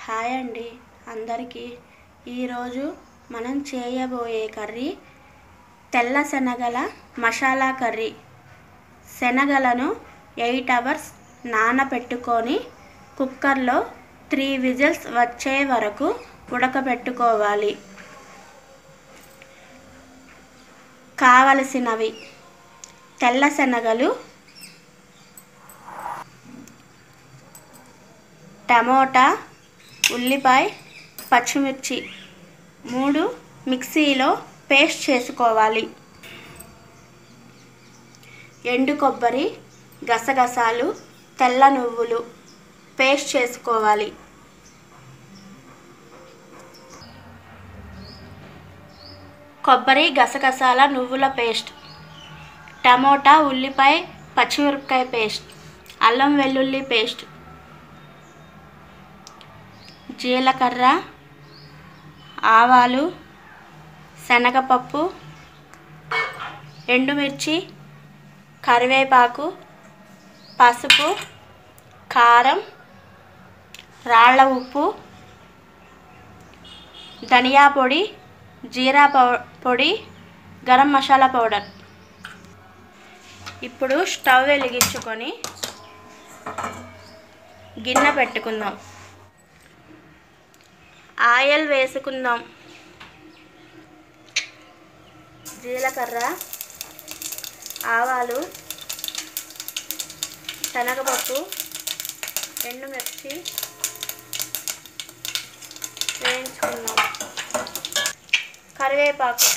Hi అండి అందరికీ. ఈరోజు మనం చేయబోయే కర్రీ తెల్ల శనగల మసాలా కర్రీ. శనగలను 8 అవర్స్ నానబెట్టుకొని కుక్కర్లో 3 విజిల్స్ వచ్చే వరకు ఉడకబెట్టుకోవాలి. కావలసినవి: తెల్ల శనగలు, టమోటా, ఉల్లిపాయ, పచ్చిమిర్చి 3 మిక్సీలో పేస్ట్ చేసుకోవాలి. ఎండు కొబ్బరి, గసగసాలు, తెల్ల నువ్వులు పేస్ట్ చేసుకోవాలి. కొబ్బరి, గసగసాల, నువ్వుల పేస్ట్, టమోటా, ఉల్లిపాయ, పచ్చిమిరపకాయ పేస్ట్, అల్లం వెల్లుల్లి పేస్ట్, జీలకర్ర, ఆవాలు, శనగపప్పు, ఎండుమిర్చి, కరివేపాకు, పసుపు, కారం, రాళ్ళ ఉప్పు, ధనియా పొడి, జీరా పొడి, గరం మసాలా పౌడర్. ఇప్పుడు స్టవ్ వెలిగించుకొని గిన్నె పెట్టుకుందాం. ఆయిల్ వేసుకుందాం. జీలకర్ర, ఆవాలు, శనగపప్పు, ఎండుమిర్చి వేయించుకుందాం. కరివేపాకు,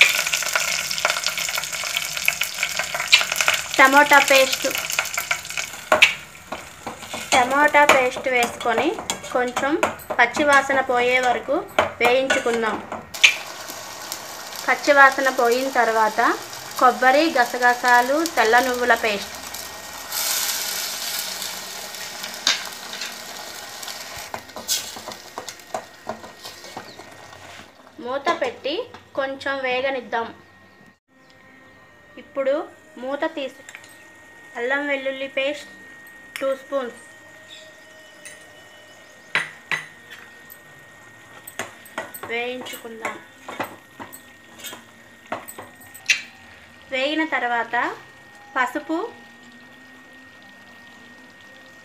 టమోటా పేస్ట్ వేసుకొని కొంచెం పచ్చివాసన పోయే వరకు వేయించుకుందాం. పచ్చివాసన పోయిన తర్వాత కొబ్బరి, గసగసాలు, తెల్ల నువ్వుల పేస్ట్, మూత పెట్టి కొంచెం వేగనిద్దాం. ఇప్పుడు మూత తీసి అల్లం వెల్లుల్లి పేస్ట్ 2 స్పూన్స్, వేయించుకుందాం. వేగిన తర్వాత పసుపు,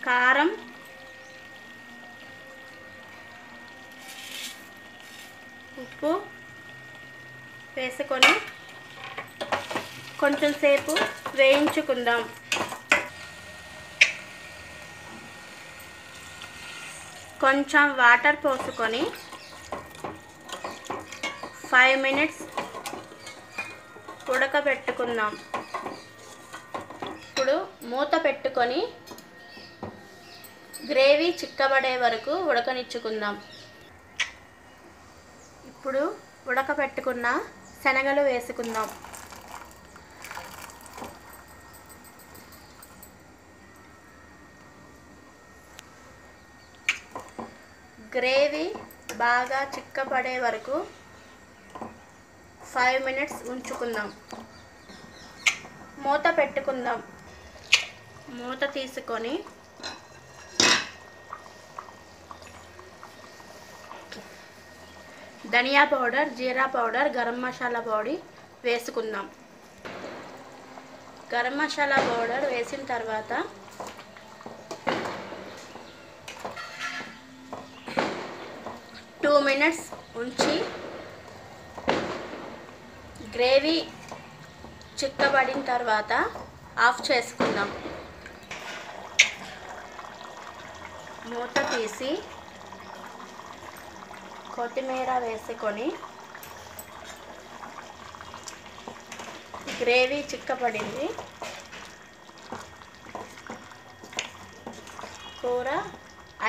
కారం, ఉప్పు వేసుకొని కొంచెం సేపు వేయించుకుందాం. కొంచెం వాటర్ పోసుకొని 5 మినిట్స్ ఉడకబెట్టుకుందాం. ఇప్పుడు మూత పెట్టుకొని గ్రేవీ చిక్కబడే వరకు ఉడకనిచ్చుకుందాం. ఇప్పుడు ఉడకబెట్టుకున్న శనగలు వేసుకుందాం. గ్రేవీ బాగా చిక్కబడే వరకు 5 మినిట్స్ ఉంచుకుందాం. మూత పెట్టుకుందాం. మూత తీసుకొని ధనియా పౌడర్, జీరా పౌడర్, గరం మసాలా పొడి వేసుకుందాం. గరం మసాలా పౌడర్ వేసిన తర్వాత టూ మినిట్స్ ఉంచి గ్రేవీ చిక్కబడిన తర్వాత ఆఫ్ చేసుకుందాం. మూత తీసి కొత్తిమీర వేసుకొని గ్రేవీ చిక్కబడింది. కూర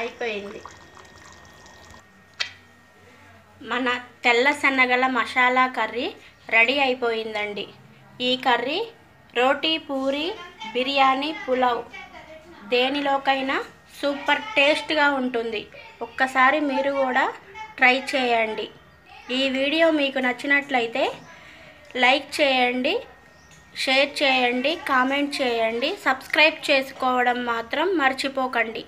అయిపోయింది. మన తెల్ల శనగల మసాలా కర్రీ రెడీ అయిపోయిందండి. ఈ కర్రీ రోటీ, పూరి, బిర్యానీ, పులావ్ దేనిలోకైనా సూపర్ టేస్ట్గా ఉంటుంది. ఒక్కసారి మీరు కూడా ట్రై చేయండి. ఈ వీడియో మీకు నచ్చినట్లయితే లైక్ చేయండి, షేర్ చేయండి, కామెంట్ చేయండి. సబ్స్క్రైబ్ చేసుకోవడం మాత్రం మర్చిపోకండి.